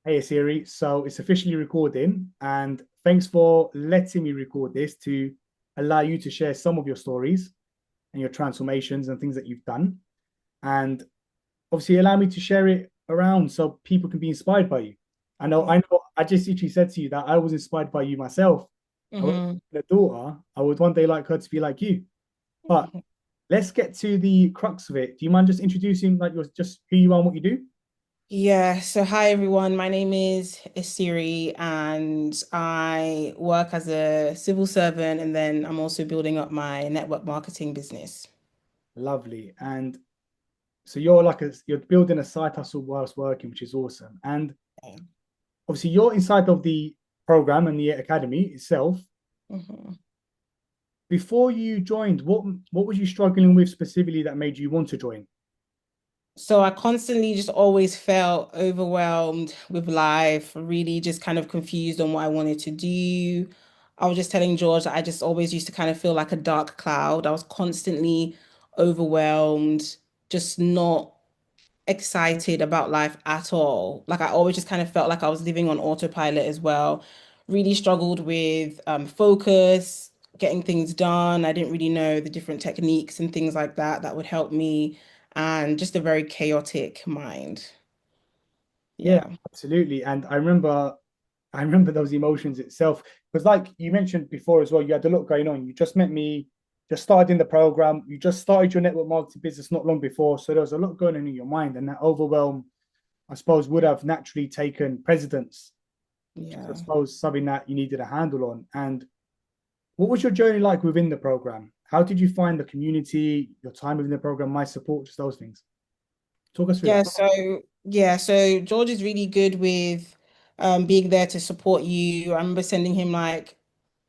Hey Esiri, so it's officially recording, and thanks for letting me record this to allow you to share some of your stories and your transformations and things that you've done, and obviously allow me to share it around so people can be inspired by you. I know, I just literally said to you that I was inspired by you myself. I would Mm-hmm. a daughter, I would one day like her to be like you. But let's get to the crux of it. Do you mind just introducing like your just who you are and what you do? Yeah, so hi everyone. My name is Esiri and I work as a civil servant and then I'm also building up my network marketing business. Lovely. And so you're building a side hustle whilst working, which is awesome. And Yeah. obviously you're inside of the program and the academy itself. Mhm. Before you joined, what was you struggling with specifically that made you want to join? So I constantly just always felt overwhelmed with life, really just kind of confused on what I wanted to do. I was just telling George that I just always used to kind of feel like a dark cloud. I was constantly overwhelmed, just not excited about life at all. Like I always just kind of felt like I was living on autopilot as well. Really struggled with focus, getting things done. I didn't really know the different techniques and things like that that would help me, and just a very chaotic mind. Yeah, Yeah. absolutely. And I remember those emotions itself. Because like you mentioned before as well, you had a lot going on. You just met me, just started in the program, you just started your network marketing business not long before. So there was a lot going on in your mind, and that overwhelm, I suppose, would have naturally taken precedence, which is, I Yeah. suppose, something that you needed a handle on. And what was your journey like within the program? How did you find the community, your time within the program, my support, just those things? Talk us through Yeah, that. so George is really good with being there to support you. I remember sending him like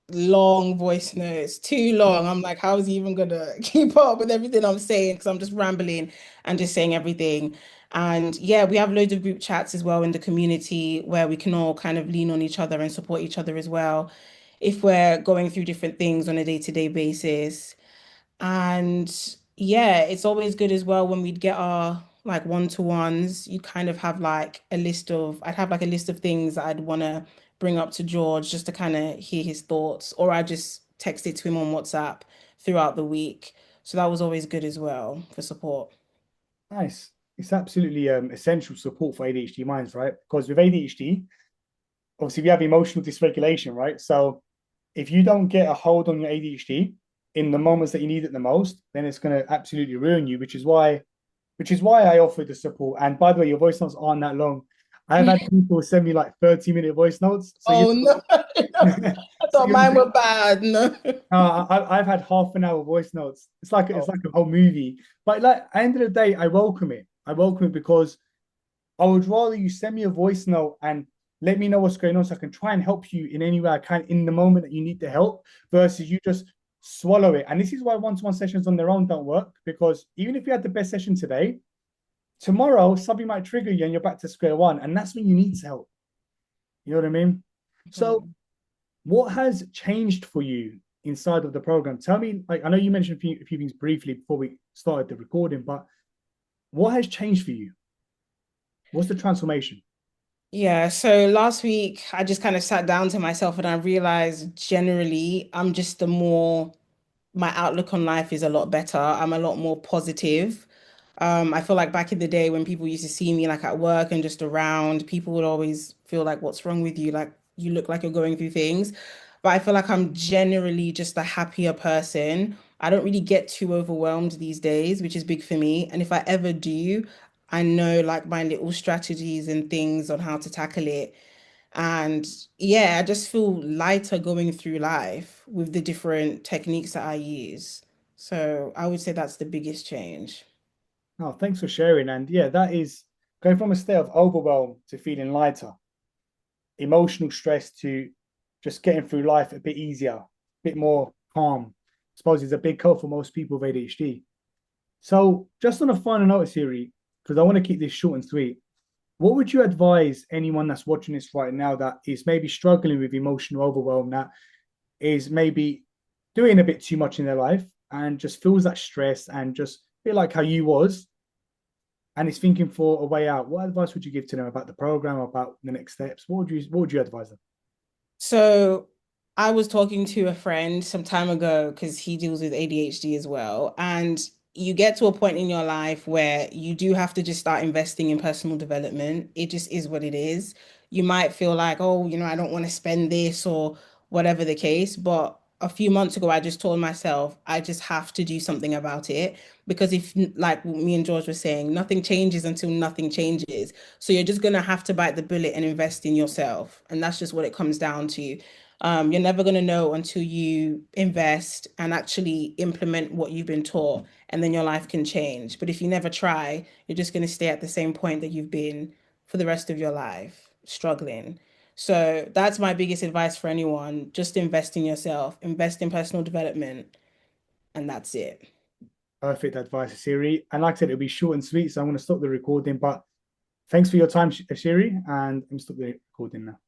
long voice notes, too long. I'm like, how is he even gonna keep up with everything I'm saying? Because I'm just rambling and just saying everything. And yeah, we have loads of group chats as well in the community where we can all kind of lean on each other and support each other as well if we're going through different things on a day-to-day basis. And yeah, it's always good as well when we'd get our like one-to-ones, you kind of have like a list of, I'd have like a list of things that I'd want to bring up to George just to kind of hear his thoughts, or I just text it to him on WhatsApp throughout the week. So that was always good as well for support. Nice. It's absolutely essential support for ADHD minds, right? Because with ADHD, obviously we have emotional dysregulation, right? So if you don't get a hold on your ADHD in the moments that you need it the most, then it's going to absolutely ruin you, which is why I offer the support. And by the way, your voice notes aren't that long. I've had people send me like 30-minute voice notes. So you Oh no, I so thought you mine were bad. No. I've had half an hour voice notes. It's Oh, like a whole movie. But like at the end of the day, I welcome it. I welcome it because I would rather you send me a voice note and let me know what's going on so I can try and help you in any way I can in the moment that you need the help versus you just swallow it. And this is why one-to-one sessions on their own don't work because even if you had the best session today, tomorrow something might trigger you and you're back to square one. And that's when you need help. You know what I mean? So mhm. what has changed for you inside of the program? Tell me, like I know you mentioned a few things briefly before we started the recording, but what has changed for you? What's the transformation? Yeah, so last week I just kind of sat down to myself and I realized generally I'm just the more my outlook on life is a lot better. I'm a lot more positive. I feel like back in the day when people used to see me like at work and just around, people would always feel like, what's wrong with you? Like you look like you're going through things. But I feel like I'm generally just a happier person. I don't really get too overwhelmed these days, which is big for me. And if I ever do, I know like my little strategies and things on how to tackle it. And yeah, I just feel lighter going through life with the different techniques that I use. So I would say that's the biggest change. Oh, thanks for sharing. And yeah, that is going from a state of overwhelm to feeling lighter, emotional stress to just getting through life a bit easier, a bit more calm. I suppose it's a big help for most people with ADHD. So, just on a final note, Siri, because I want to keep this short and sweet, what would you advise anyone that's watching this right now that is maybe struggling with emotional overwhelm, that is maybe doing a bit too much in their life and just feels that stress and just feel like how you was? and is thinking for a way out, what advice would you give to them about the program, about the next steps? What would you advise them? So I was talking to a friend some time ago because he deals with ADHD as well. And you get to a point in your life where you do have to just start investing in personal development. It just is what it is. You might feel like, oh, I don't want to spend this or whatever the case. But a few months ago, I just told myself I just have to do something about it. Because if, like me and George were saying, nothing changes until nothing changes. So you're just gonna have to bite the bullet and invest in yourself. And that's just what it comes down to. You're never gonna know until you invest and actually implement what you've been taught, and then your life can change. But if you never try, you're just gonna stay at the same point that you've been for the rest of your life, struggling. So that's my biggest advice for anyone. Just invest in yourself, invest in personal development, and that's it. Perfect advice, Siri. And like I said, it'll be short and sweet, so I'm going to stop the recording. But thanks for your time, Siri, and I'm stop the recording now.